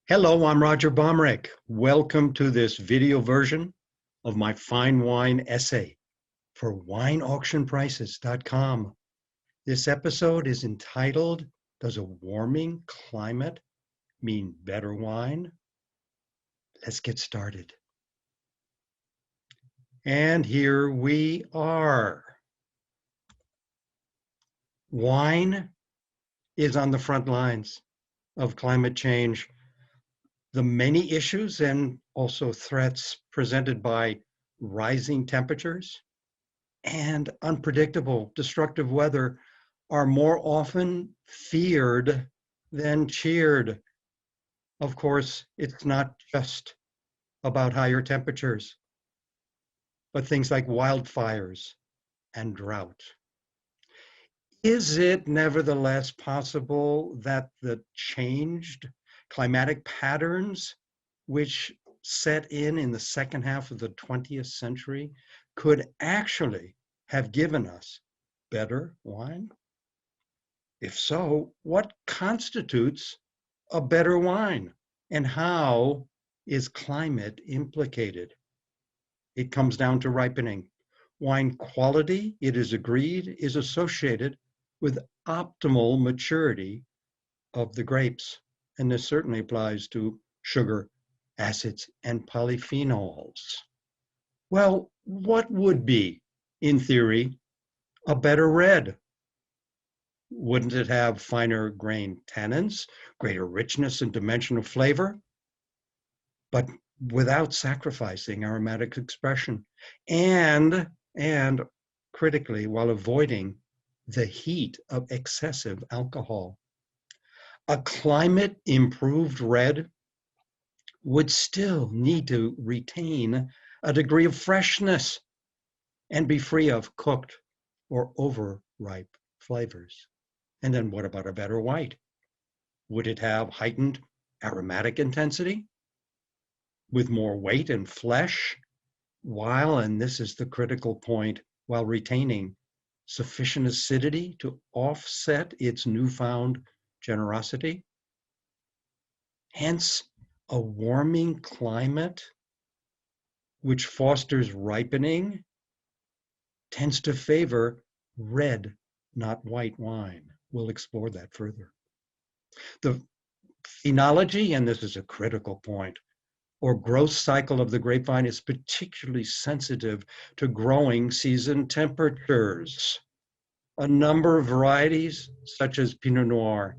Hello, I'm Roger Bohmrich. Welcome to this video version of my fine wine essay for Wineauctionprices.com. This episode is entitled, Does a Warming Climate Mean Better Wine? Let's get started. And here we are. Wine is on the front lines of climate change. The many issues and also threats presented by rising temperatures and unpredictable destructive weather are more often feared than cheered. Of course, it's not just about higher temperatures, but things like wildfires and drought. Is it nevertheless possible that the changed climatic patterns which set in the second half of the 20th century could actually have given us better wine? If so, what constitutes a better wine, and how is climate implicated? It comes down to ripening. Wine quality, it is agreed, is associated with optimal maturity of the grapes. And this certainly applies to sugar, acids, and polyphenols. Well, what would be, in theory, a better red? Wouldn't it have finer grained tannins, greater richness and dimensional flavor, but without sacrificing aromatic expression, and critically, while avoiding the heat of excessive alcohol? A climate-improved red would still need to retain a degree of freshness and be free of cooked or overripe flavors. And then what about a better white? Would it have heightened aromatic intensity with more weight and flesh, while, and this is the critical point, while retaining sufficient acidity to offset its newfound generosity? Hence, a warming climate which fosters ripening tends to favor red, not white wine. We'll explore that further. The phenology, and this is a critical point, or growth cycle of the grapevine is particularly sensitive to growing season temperatures. A number of varieties, such as Pinot Noir,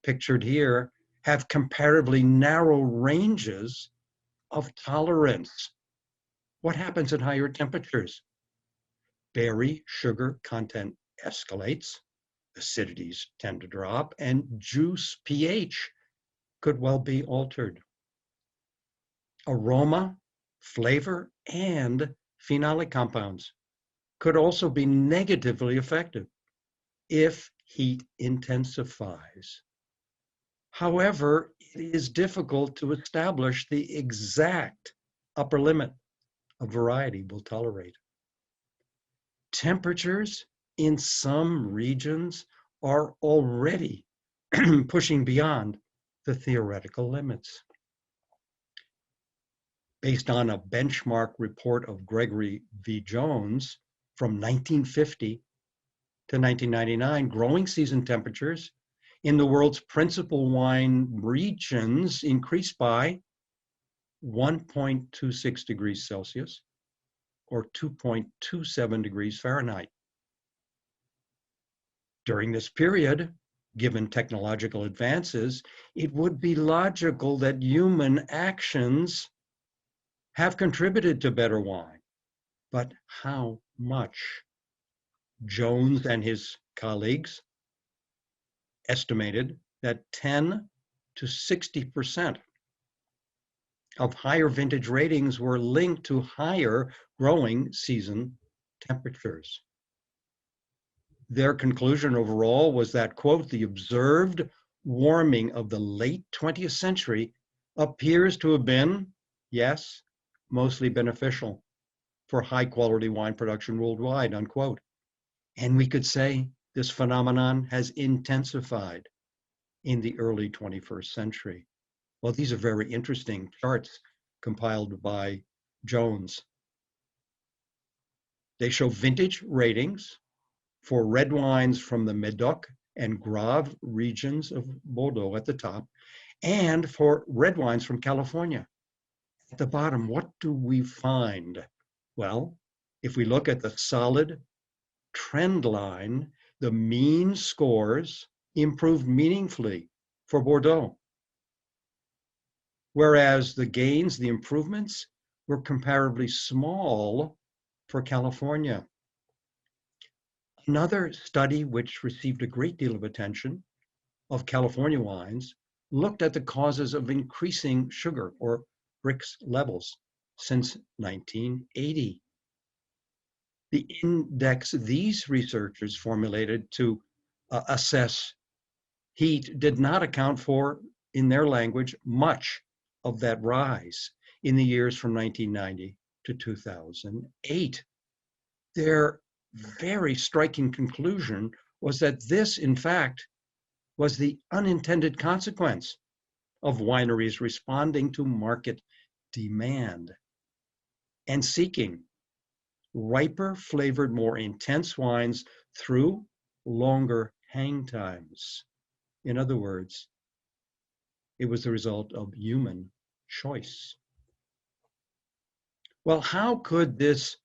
pictured here, have comparatively narrow ranges of tolerance. What happens at higher temperatures? Berry sugar content escalates, acidities tend to drop, and juice pH could well be altered. Aroma, flavor, and phenolic compounds could also be negatively affected if heat intensifies. However, it is difficult to establish the exact upper limit a variety will tolerate. Temperatures in some regions are already pushing beyond the theoretical limits. Based on a benchmark report of Gregory V. Jones from 1950 to 1999, growing season temperatures in the world's principal wine regions increased by 1.26 degrees Celsius or 2.27 degrees Fahrenheit. During this period, given technological advances, it would be logical that human actions have contributed to better wine. But how much? Jones and his colleagues estimated that 10 to 60% of higher vintage ratings were linked to higher growing season temperatures. Their conclusion overall was that, quote, the observed warming of the late 20th century appears to have been, yes, mostly beneficial for high quality wine production worldwide, unquote. And we could say this phenomenon has intensified in the early 21st century. Well, these are very interesting charts compiled by Jones. They show vintage ratings for red wines from the Medoc and Grave regions of Bordeaux at the top, and for red wines from California. At the bottom, what do we find? Well, if we look at the solid trend line, the mean scores improved meaningfully for Bordeaux, whereas the gains, the improvements, were comparably small for California. Another study which received a great deal of attention of California wines looked at the causes of increasing sugar or Brix levels since 1980. The index these researchers formulated to assess heat did not account for, in their language, much of that rise in the years from 1990 to 2008. Their very striking conclusion was that this, in fact, was the unintended consequence of wineries responding to market demand and seeking riper, flavored, more intense wines through longer hang times. In other words, it was the result of human choice. Well, how could this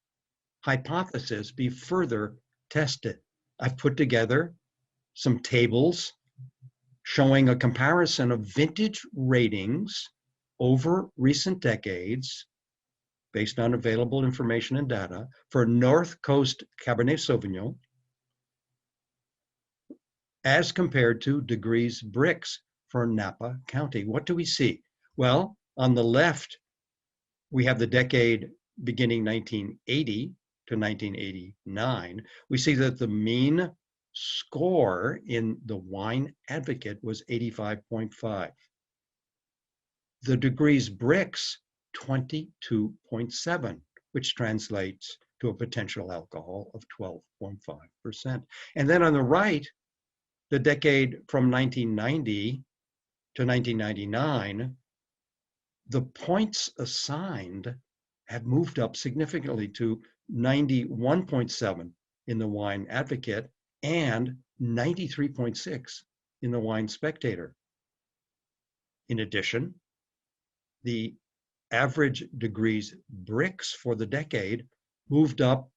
hypothesis be further tested? I've put together some tables showing a comparison of vintage ratings over recent decades based on available information and data for North Coast Cabernet Sauvignon as compared to degrees Brix for Napa County. What do we see? Well, on the left, we have the decade beginning 1980 to 1989. We see that the mean score in the Wine Advocate was 85.5. The degrees Brix, 22.7, which translates to a potential alcohol of 12.5%. And then on the right, the decade from 1990 to 1999, the points assigned have moved up significantly to 91.7 in the Wine Advocate and 93.6 in the Wine Spectator. In addition, the average degrees Brix for the decade moved up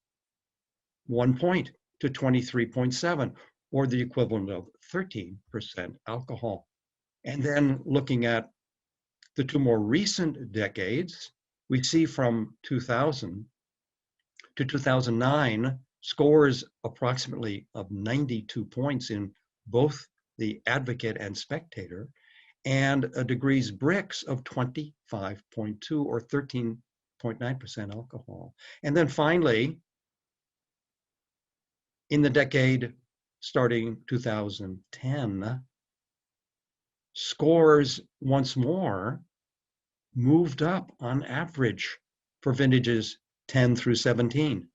1 point to 23.7, or the equivalent of 13% alcohol. And then looking at the two more recent decades, we see from 2000 to 2009 scores approximately of 92 points in both the Advocate and Spectator, and a degrees Brix of 25.2 or 13.9% alcohol. And then finally, in the decade starting 2010, scores once more moved up on average for vintages 10 through 17.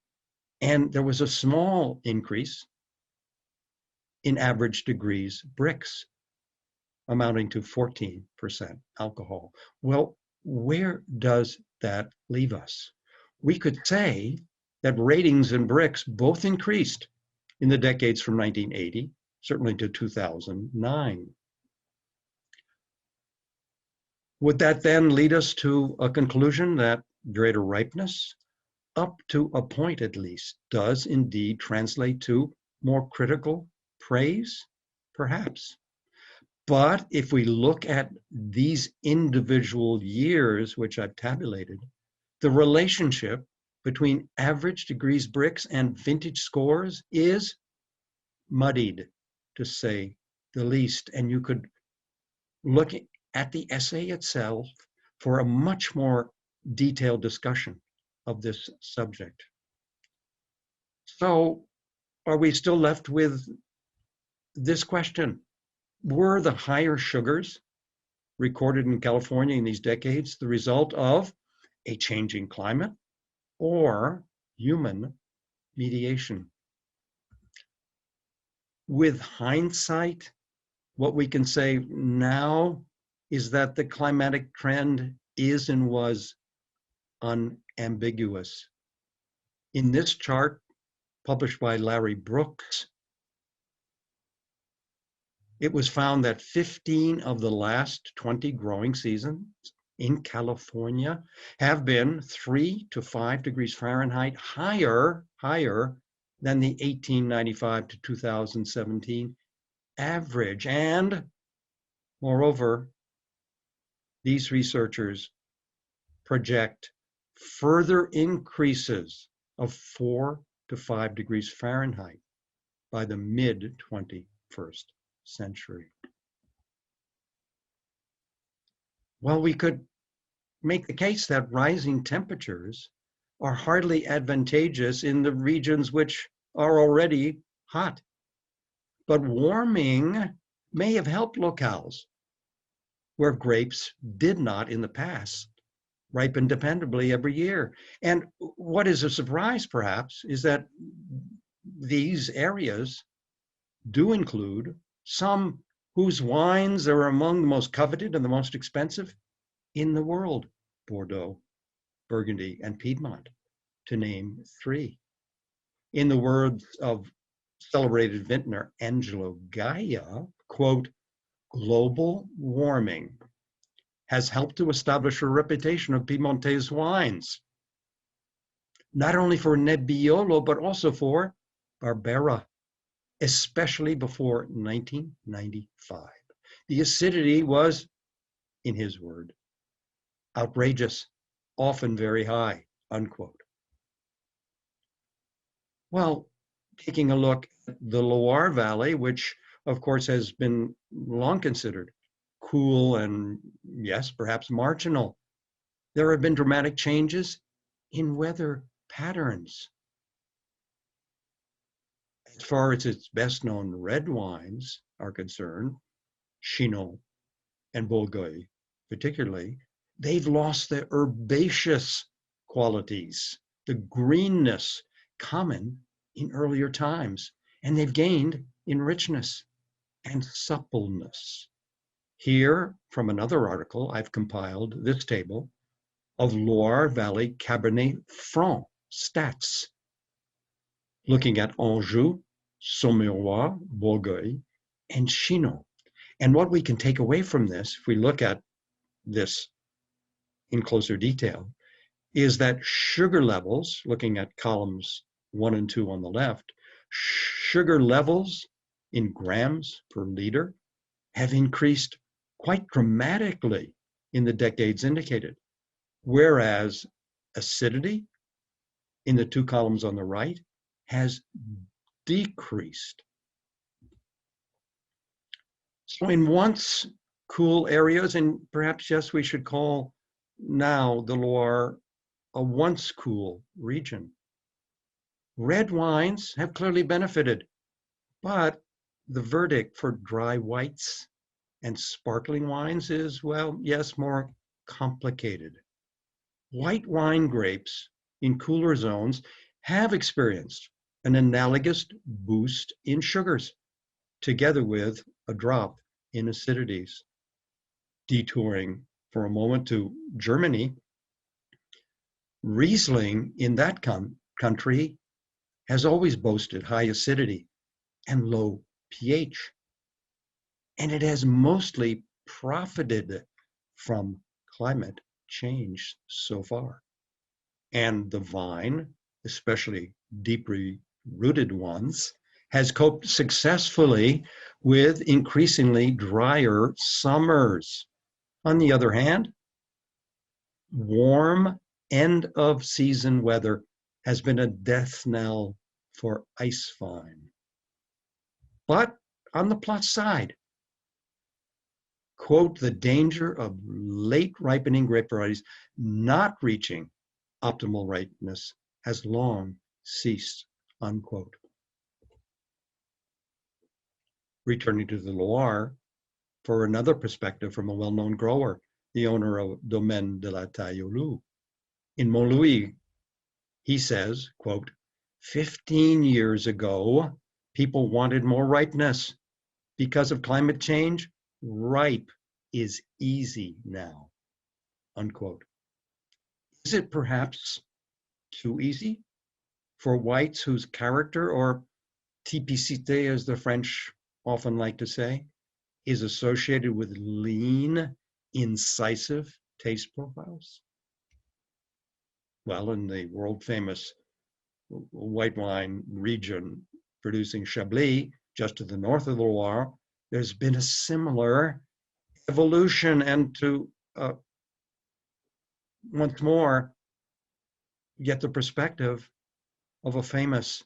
And there was a small increase in average degrees Brix, amounting to 14% alcohol. Well, where does that leave us? We could say that ratings and Brix both increased in the decades from 1980, certainly to 2009. Would that then lead us to a conclusion that greater ripeness, up to a point at least, does indeed translate to more critical praise? Perhaps. But if we look at these individual years, which I've tabulated, the relationship between average degrees Brix and vintage scores is muddied, to say the least. And you could look at the essay itself for a much more detailed discussion of this subject. So, are we still left with this question? Were the higher sugars recorded in California in these decades the result of a changing climate or human mediation? With hindsight, what we can say now is that the climatic trend is and was unambiguous. In this chart, published by Larry Brooks, it was found that 15 of the last 20 growing seasons in California have been 3 to 5 degrees Fahrenheit higher than the 1895 to 2017 average. And moreover, these researchers project further increases of 4 to 5 degrees Fahrenheit by the mid-21st century. Well, we could make the case that rising temperatures are hardly advantageous in the regions which are already hot. But warming may have helped locales where grapes did not in the past ripen dependably every year. And what is a surprise, perhaps, is that these areas do include some whose wines are among the most coveted and the most expensive in the world: Bordeaux, Burgundy, and Piedmont, to name 3. In the words of celebrated vintner Angelo Gaia, quote, "Global warming has helped to establish a reputation of Piedmontese wines, not only for Nebbiolo, but also for Barbera, especially before 1995. The acidity was, in his word, outrageous, often very high," unquote. Well, taking a look at the Loire Valley, which of course has been long considered cool and, yes, perhaps marginal, there have been dramatic changes in weather patterns. As far as its best known red wines are concerned, Chinon and Bourgogne particularly, they've lost their herbaceous qualities, the greenness common in earlier times, and they've gained in richness and suppleness. Here, from another article, I've compiled this table of Loire Valley Cabernet Franc stats, looking at Anjou, Saumurois, Bourgogne, and Chinon. And what we can take away from this, if we look at this in closer detail, is that sugar levels, looking at columns 1 and 2 on the left, sugar levels in grams per liter have increased quite dramatically in the decades indicated, whereas acidity in the 2 columns on the right has decreased. So in once cool areas, and perhaps, yes, we should call now the Loire a once cool region, red wines have clearly benefited, but the verdict for dry whites and sparkling wines is, well, yes, more complicated. White wine grapes in cooler zones have experienced an analogous boost in sugars, together with a drop in acidities. Detouring for a moment to Germany, Riesling in that country has always boasted high acidity and low pH, and it has mostly profited from climate change so far. And the vine, especially deeply rooted ones, has coped successfully with increasingly drier summers. On the other hand, warm end of season weather has been a death knell for ice vine. But on the plus side, quote, the danger of late ripening grape varieties not reaching optimal ripeness has long ceased, unquote. Returning to the Loire for another perspective from a well-known grower, the owner of Domaine de la Taille au Loup. In Montlouis, he says, quote, 15 years ago, people wanted more ripeness. Because of climate change, ripe is easy now, unquote. Is it perhaps too easy for whites whose character, or typicité as the French often like to say, is associated with lean, incisive taste profiles? Well, in the world famous white wine region producing Chablis, just to the north of the Loire, there's been a similar evolution. And to once more get the perspective of a famous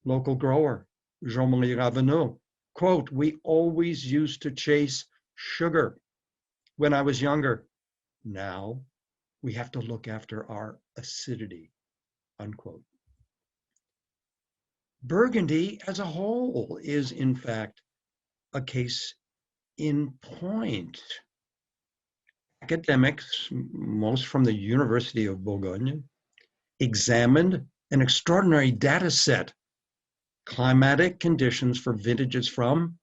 local grower, Jean-Marie Ravenel, quote, "We always used to chase sugar when I was younger. Now we have to look after our acidity," unquote. Burgundy as a whole is, in fact, a case in point. Academics, most from the University of Bourgogne, examined an extraordinary data set, climatic conditions for vintages from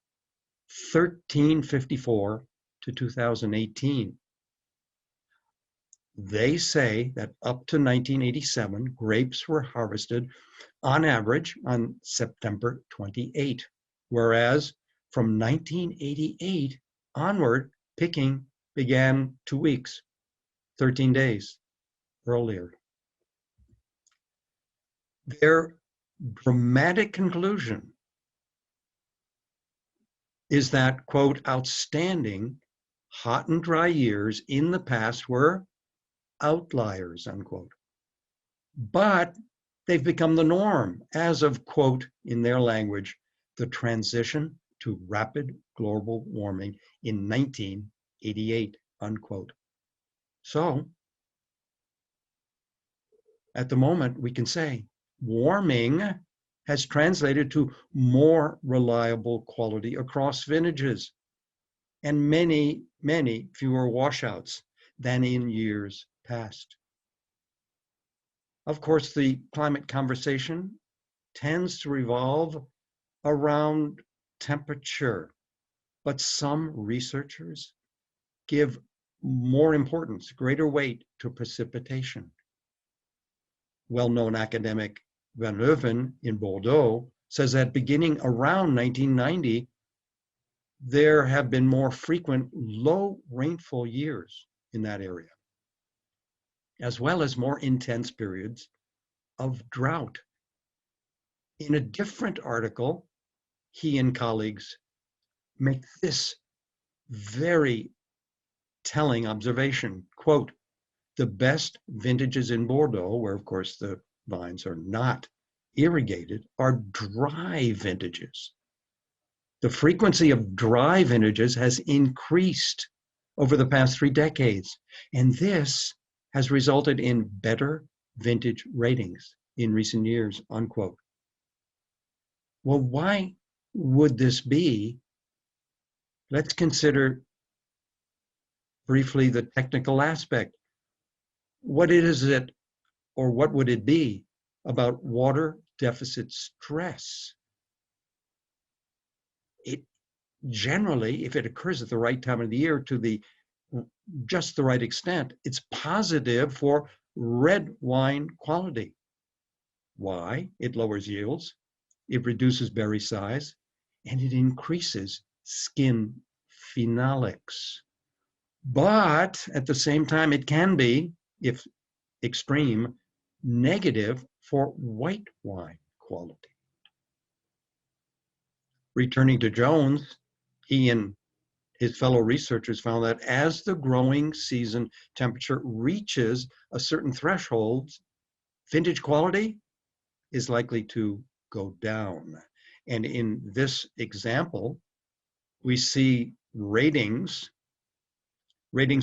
1354 to 2018. They say that up to 1987, grapes were harvested on average on September 28, whereas from 1988 onward, picking began 2 weeks, 13 days earlier. Their dramatic conclusion is that, quote, "outstanding hot and dry years in the past were outliers," unquote. But they've become the norm as of, quote, in their language, the transition to rapid global warming in 1988, unquote. So at the moment, we can say warming has translated to more reliable quality across vintages and many, many fewer washouts than in years past. Of course, the climate conversation tends to revolve around temperature, but some researchers give more importance, greater weight to precipitation. Well-known academic Van Heuven in Bordeaux says that beginning around 1990, there have been more frequent low rainfall years in that area, as well as more intense periods of drought. In a different article, he and colleagues make this very telling observation, quote, "The best vintages in Bordeaux, where of course the vines are not irrigated, are dry vintages. The frequency of dry vintages has increased over the past 3 decades, and this has resulted in better vintage ratings in recent years," unquote. Well, why would this be? Let's consider briefly the technical aspect. What is it, or what would it be, about water deficit stress? It generally, if it occurs at the right time of the year to just the right extent, it's positive for red wine quality. Why? It lowers yields, it reduces berry size, and it increases skin phenolics. But at the same time, it can be, if extreme, negative for white wine quality. Returning to Jones, he and his fellow researchers found that as the growing season temperature reaches a certain threshold, vintage quality is likely to go down. And in this example, we see ratings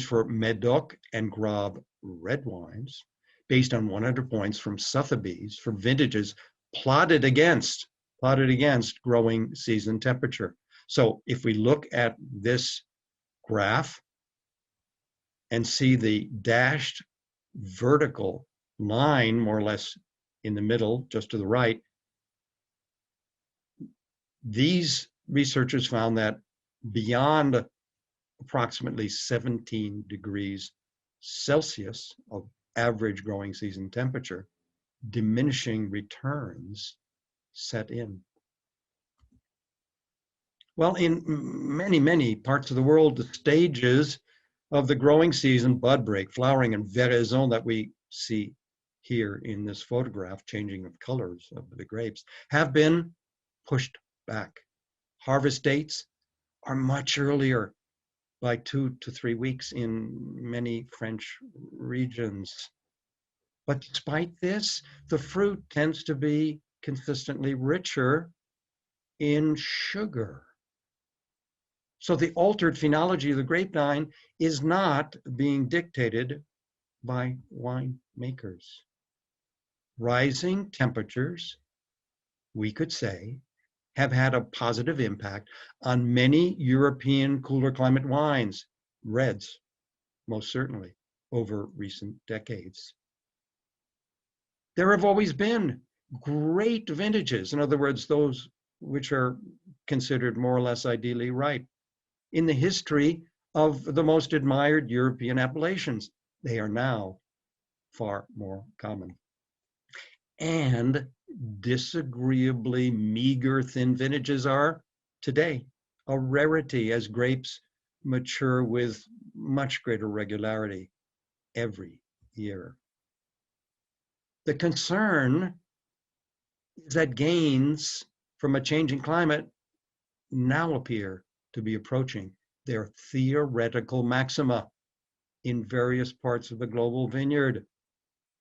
for Medoc and Graves red wines based on 100 points from Sotheby's for vintages plotted against growing season temperature. So if we look at this graph and see the dashed vertical line, more or less in the middle, just to the right, these researchers found that beyond approximately 17 degrees Celsius of average growing season temperature, diminishing returns set in. Well, in many parts of the world, the stages of the growing season, bud break, flowering, and veraison that we see here in this photograph, changing of colors of the grapes, have been pushed back. Harvest dates are much earlier, by 2 to 3 weeks in many French regions. But despite this, the fruit tends to be consistently richer in sugar. So the altered phenology of the grapevine is not being dictated by winemakers. Rising temperatures, we could say, have had a positive impact on many European cooler climate wines, reds, most certainly, over recent decades. There have always been great vintages, in other words, those which are considered more or less ideally ripe, in the history of the most admired European appellations. They are now far more common. And disagreeably meager thin vintages are today a rarity as grapes mature with much greater regularity every year. The concern is that gains from a changing climate now appear to be approaching their theoretical maxima in various parts of the global vineyard.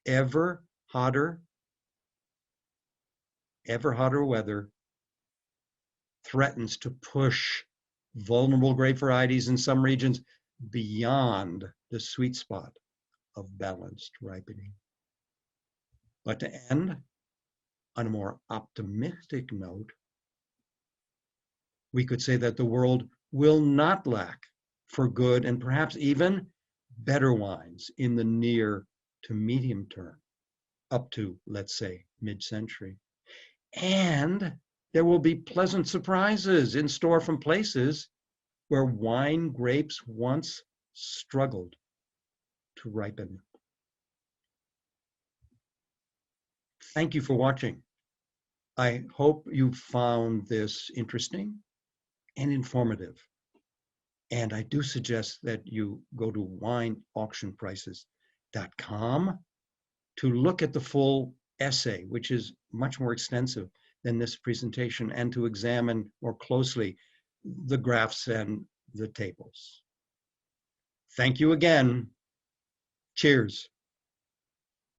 Ever hotter weather threatens to push vulnerable grape varieties in some regions beyond the sweet spot of balanced ripening. But to end on a more optimistic note, we could say that the world will not lack for good and perhaps even better wines in the near to medium term, up to, let's say, mid-century. And there will be pleasant surprises in store from places where wine grapes once struggled to ripen. Thank you for watching. I hope you found this interesting and informative. And I do suggest that you go to Wineauctionprices.com to look at the full essay, which is much more extensive than this presentation, and to examine more closely the graphs and the tables. Thank you again. Cheers.